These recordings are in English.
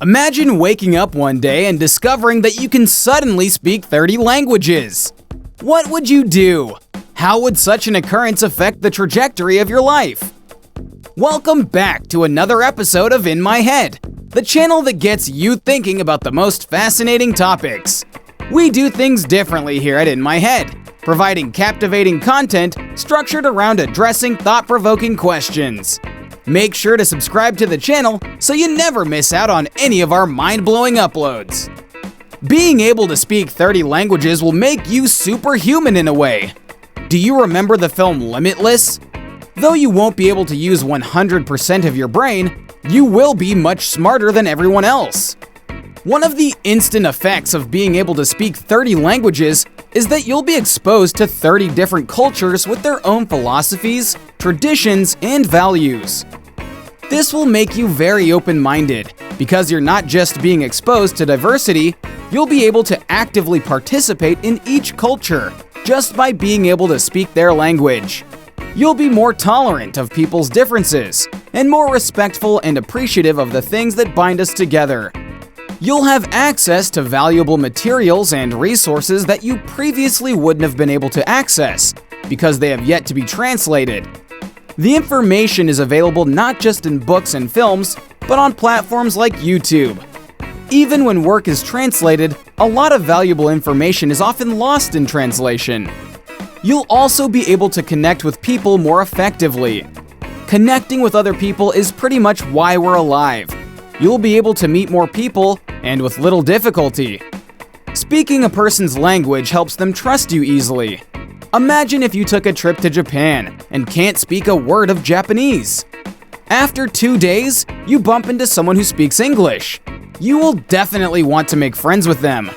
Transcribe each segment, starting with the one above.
Imagine waking up one day and discovering that you can suddenly speak 30 languages. What would you do? How would such an occurrence affect the trajectory of your life? Welcome back to another episode of In My Head, the channel that gets you thinking about the most fascinating topics. We do things differently here at In My Head, providing captivating content structured around addressing thought-provoking questions. Make sure to subscribe to the channel so you never miss out on any of our mind-blowing uploads. Being able to speak 30 languages will make you superhuman in a way. Do you remember the film Limitless? Though you won't be able to use 100% of your brain, you will be much smarter than everyone else. One of the instant effects of being able to speak 30 languages is that you'll be exposed to 30 different cultures with their own philosophies, traditions, and values. This will make you very open-minded, because you're not just being exposed to diversity, you'll be able to actively participate in each culture just by being able to speak their language. You'll be more tolerant of people's differences, and more respectful and appreciative of the things that bind us together. You'll have access to valuable materials and resources that you previously wouldn't have been able to access, because they have yet to be translated. The information is available not just in books and films, but on platforms like YouTube. Even when work is translated, a lot of valuable information is often lost in translation. You'll also be able to connect with people more effectively. Connecting with other people is pretty much why we're alive. You'll be able to meet more people, and with little difficulty. Speaking a person's language helps them trust you easily. Imagine if you took a trip to Japan and can't speak a word of Japanese. After 2 days, you bump into someone who speaks English. You will definitely want to make friends with them.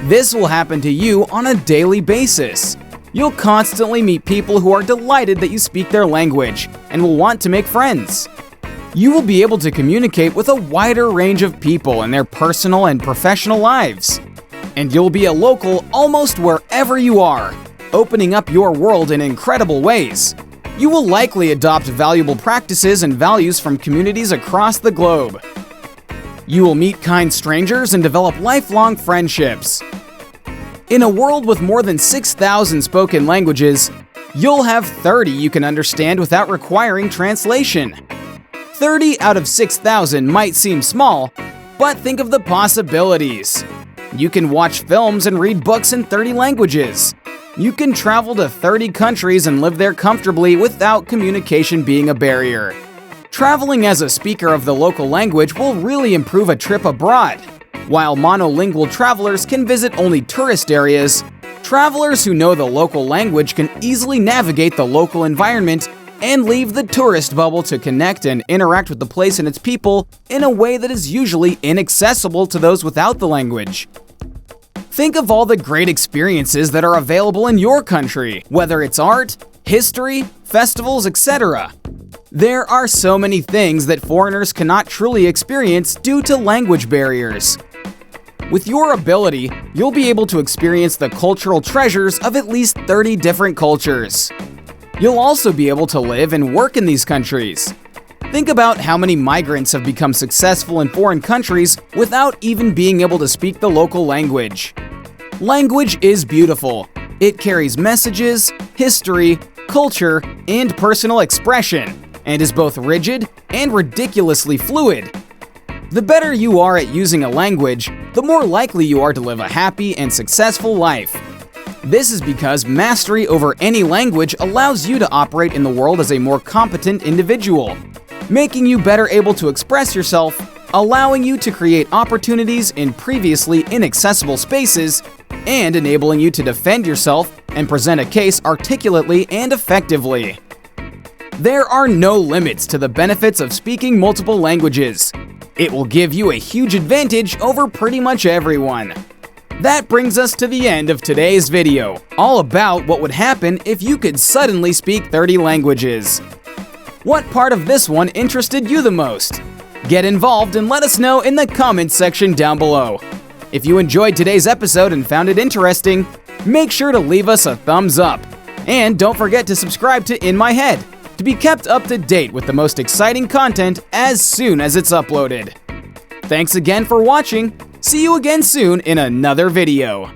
This will happen to you on a daily basis. You'll constantly meet people who are delighted that you speak their language and will want to make friends. You will be able to communicate with a wider range of people in their personal and professional lives. And you'll be a local almost wherever you are, opening up your world in incredible ways. You will likely adopt valuable practices and values from communities across the globe. You will meet kind strangers and develop lifelong friendships. In a world with more than 6,000 spoken languages, you'll have 30 you can understand without requiring translation. 30 out of 6,000 might seem small, but think of the possibilities. You can watch films and read books in 30 languages. You can travel to 30 countries and live there comfortably without communication being a barrier. Traveling as a speaker of the local language will really improve a trip abroad. While monolingual travelers can visit only tourist areas, travelers who know the local language can easily navigate the local environment and leave the tourist bubble to connect and interact with the place and its people in a way that is usually inaccessible to those without the language. Think of all the great experiences that are available in your country, whether it's art, history, festivals, etc. There are so many things that foreigners cannot truly experience due to language barriers. With your ability, you'll be able to experience the cultural treasures of at least 30 different cultures. You'll also be able to live and work in these countries. Think about how many migrants have become successful in foreign countries without even being able to speak the local language. Language is beautiful. It carries messages, history, culture, and personal expression, and is both rigid and ridiculously fluid. The better you are at using a language, the more likely you are to live a happy and successful life. This is because mastery over any language allows you to operate in the world as a more competent individual, making you better able to express yourself, allowing you to create opportunities in previously inaccessible spaces, and enabling you to defend yourself and present a case articulately and effectively. There are no limits to the benefits of speaking multiple languages. It will give you a huge advantage over pretty much everyone. That brings us to the end of today's video, all about what would happen if you could suddenly speak 30 languages. What part of this one interested you the most? Get involved and let us know in the comments section down below. If you enjoyed today's episode and found it interesting, make sure to leave us a thumbs up. And don't forget to subscribe to In My Head to be kept up to date with the most exciting content as soon as it's uploaded. Thanks again for watching. See you again soon in another video.